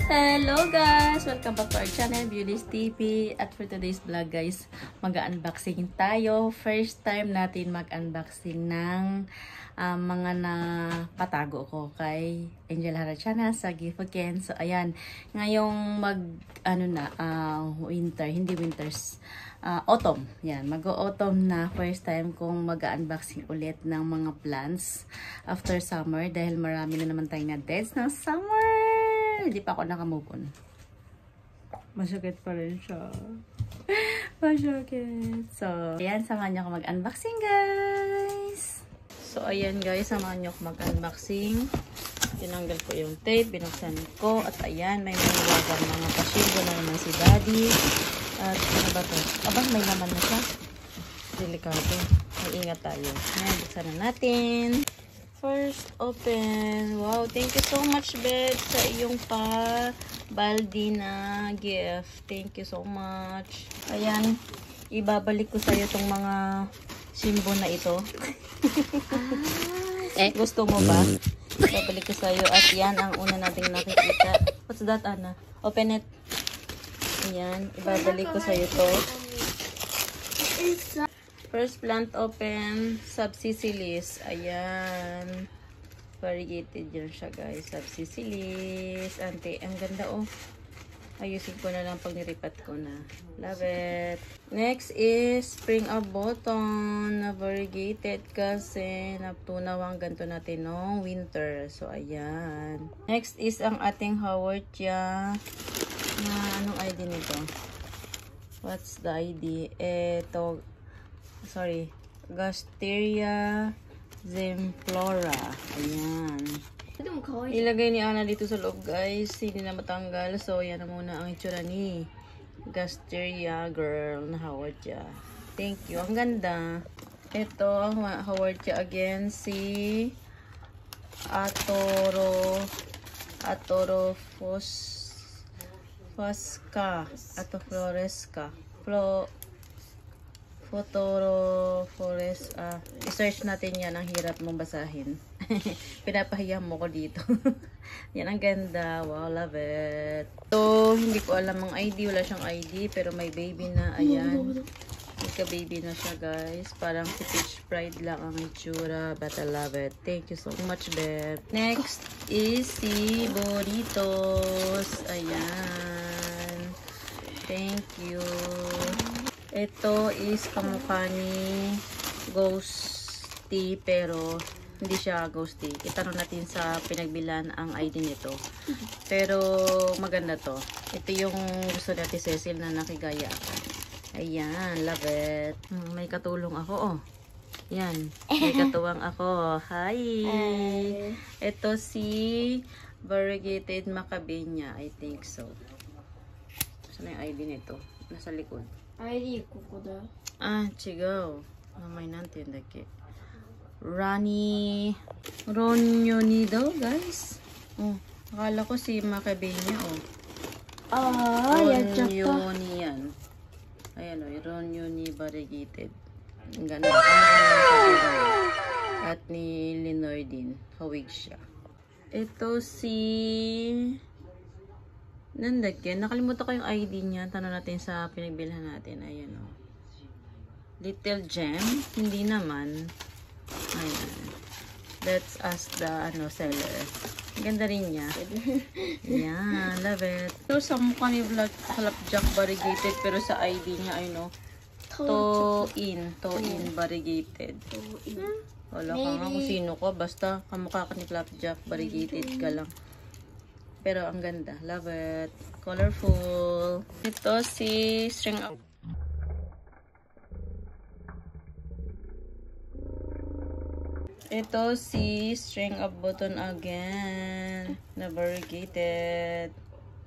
Hello guys! Welcome back to our channel, Beauty's TV. At for today's vlog guys, mag-unboxing tayo. First time natin mag-unboxing ng mga napatago ko kay Angel Hara Channel sa Gift Weekend. So ayan, ngayong winter, hindi winters, autumn. Yan, mag-autumn na. First time kong mag-unboxing ulit ng mga plants after summer dahil marami na naman tayong na-deads ng summer. Hindi pa ako nakamove on. Masakit pa rin siya. Masakit. So, ayan, samahan niyo ako mag-unboxing, guys. So, ayan, guys, samahan niyo ako mag-unboxing. Tinanggal ko yung tape, binuksan ko. At ayan, may maniwagang mga pasilyo na naman si Daddy. At ano ba ito? Aba, may laman na siya. Delikado. May ingat tayo. Ayan, buksan na natin. First, open. Wow, thank you so much, Beth, sa iyong baldi na gift. Thank you so much. Ayan, ibabalik ko sa iyo itong mga simbo na ito. Gusto mo ba? Ibabalik ko sa iyo. At yan ang una nating nakikita. What's that, Anna? Open it. Ayan, ibabalik ko sa iyo to. First plant open, Subsicilis. Ayan. Variegated yan siya, guys. Subsicilis. Ang ganda, oh. Ayusin ko na lang pag niripat ko na. Love it. Next is Spring of Button na variegated kasi natunawang ganito natin nung winter. So, ayan. Next is ang ating Haworthia na anong ID nito? What's the ID? Ito, sorry, Gasteria Zemflora. Ayan. Ilagay ni Ana dito sa loob, guys. Hindi na matanggal. So, yan na muna ang itsura ni Gasteria girl na Haworthia. Thank you. Ang ganda. Ito, ang Haworthia again, si Atorophosca. Photorophores. I-search natin yan. Ang hirap mong basahin. Pinapahiya mo ko dito. Yan, ang ganda. Wow, love it. So, hindi ko alam ang ID. Wala siyang ID. Pero may baby na. Ayan. Magka-baby na siya, guys. Parang si Peach Pride lang ang itsura. But I love it. Thank you so much, Beth. Next is si Boritos. Ayan. Thank you. Ito is kamukha ni Ghosty pero hindi siya Ghosty. Itanong natin sa pinagbilan ang ID nito. Pero maganda to. Ito yung gusto natin Cecil na nakigaya. Ayan, love it. May katulong ako, oh. Yan, may katuwang ako. Hi! Ito si Variegated Macabenia, I think so. Saan yung ID nito? Nasa likod. IDここだ。違う。名前なんて言うんだっけ。Rani Ronyoni daw, guys. Oh, akala ko si Macabenia, oh. Ronyoni yan. Ayan, oh, Ronyoni variegated. Ang ganda. At ni Linoy din. Hawig siya. Ito si Nandagyan. Nakalimutan ko yung ID niya. Tanong natin sa pinagbilhan natin. Ayan, o. Little Gem. Hindi naman. Ayan. Let's ask the seller. Ganda rin niya. Ayan. Love it. So, sa mukha ni Flapjack variegated. Pero sa ID niya, ay no. Toin variegated. Wala ka nga kung sino ko. Basta kamukha ka ni Flapjack variegated ka lang. Pero ang ganda. Love it. Colorful. Ito si String of... Ito si String of Button again. Na variegated.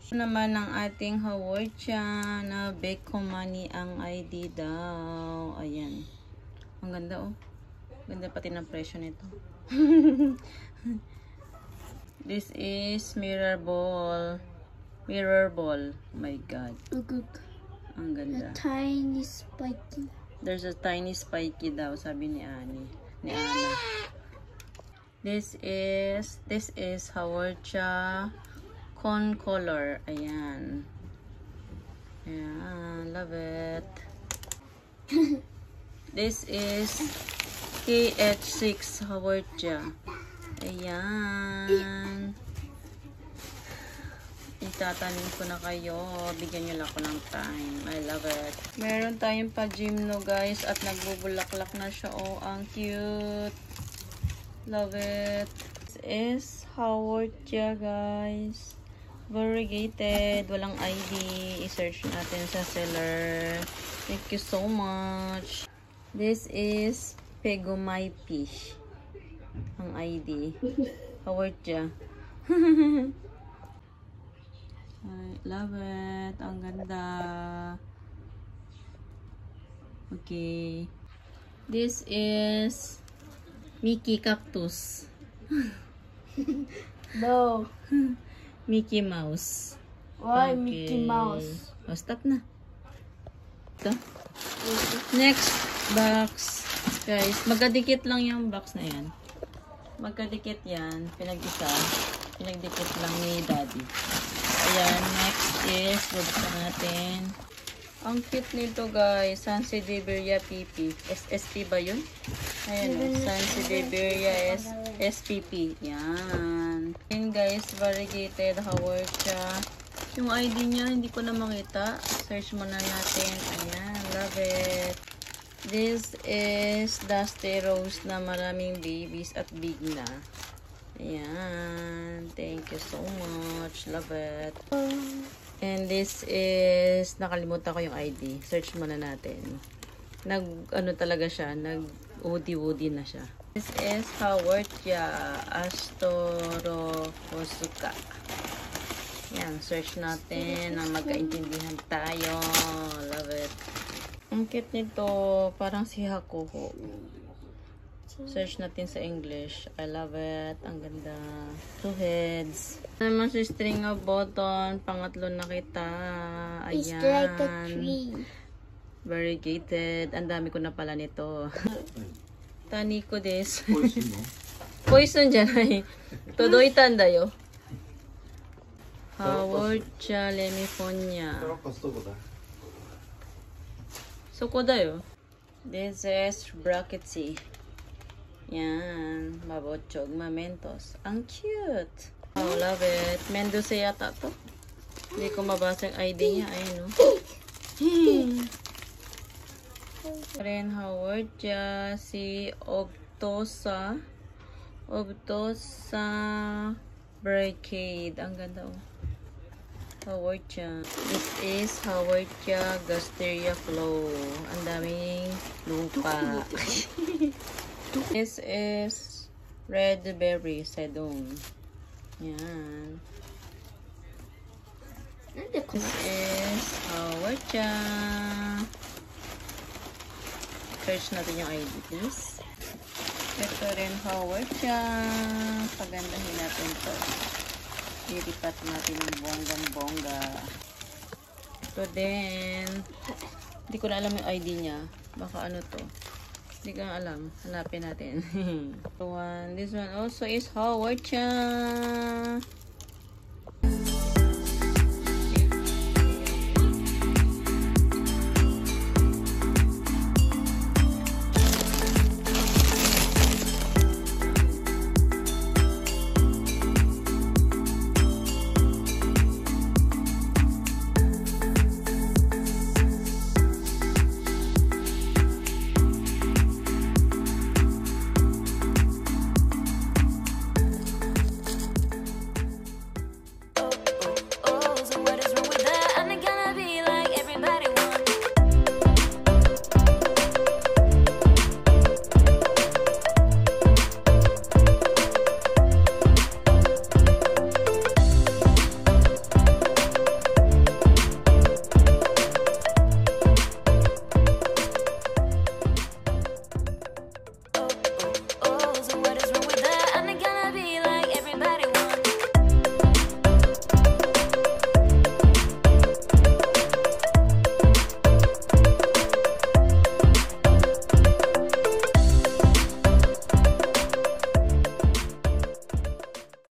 Ito naman ang ating Haworthia na Bekomani ang ID daw. Ayan. Ang ganda, oh. Ganda pati ng presyo nito. This is Mirror Ball. Oh my God. Ang ganda. A tiny spiky. There's a tiny spiky daw, sabi ni Annie. Ni Anna. This is Haworthia Con color. Ayan. Ayan. Love it. This is KH6 Haworthia. Ayan. Itatanim ko na kayo. Bigyan nyo lang ako ng time. I love it. Meron tayong pa-gymno guys. At nagbubulaklak na siya. Oh, ang cute. Love it. This is Haworthia guys. Variegated. Walang ID. I-search natin sa seller. Thank you so much. This is Pegomai Fish. Ang ID. Haworthia. I love it. Ang ganda. Okay. This is Mickey Cactus. No. Mickey Mouse. Why Okay. Mickey Mouse? Oh, stop na. Ito. Next box. Guys, magkadikit lang yung box na yan. Magkadikit yan. Pinagdikit lang ni Daddy. Ayan, next is, bubuksan natin. Ang cute nito guys, Sansevieria PP. SSP ba yun? Ayan, Sansevieria SPP. Yan. Ayan guys, variegated Haworthia. Yung ID niya, hindi ko na makita. Search muna natin. Ayan, love it. This is Dusty Rose na maraming babies at big na. Ayan. Thank you so much. Love it. And this is, nakalimutan ko yung ID. Search muna natin. Ano talaga siya, woody na siya. This is Haworthia Astrophosuca. Yan, search natin na magkaintindihan tayo. Love it. Ang cute nito, parang si Hakuho. Search natin sa English. I love it. Ang ganda. 2 heads. Naman si string of button. Pangatlo na kita. Ayan. It's like a tree. Variegated. Ang dami ko na pala nito. Tani ko des. Poison dyan ay. Todo itanda yo. Haworthia lemifolia. Soko da yo. This is Bracketsy. Yan. Mabochog Mamentos. Ang cute. Oh, love it. Mendoza yata to. Hindi ko mabasa yung ID niya. Ayun, no? Ren Haworthia. Si Obtusa. Obtusa Brigade. Ang ganda, oh. Haworthia. This is Haworthia Gasteria Flow. Ang daming lupa. This is Red Berry Sedum. Yan. This is Haworthia. Search natin yung ID, please. Ito rin Haworthia. Pagandahin natin to. Ilipat natin yung bonggang-bongga. Ito din. Hindi ko na alam yung ID niya. Baka ano to. Hindi ko na alam. Hanapin natin. This one also is Haworthia.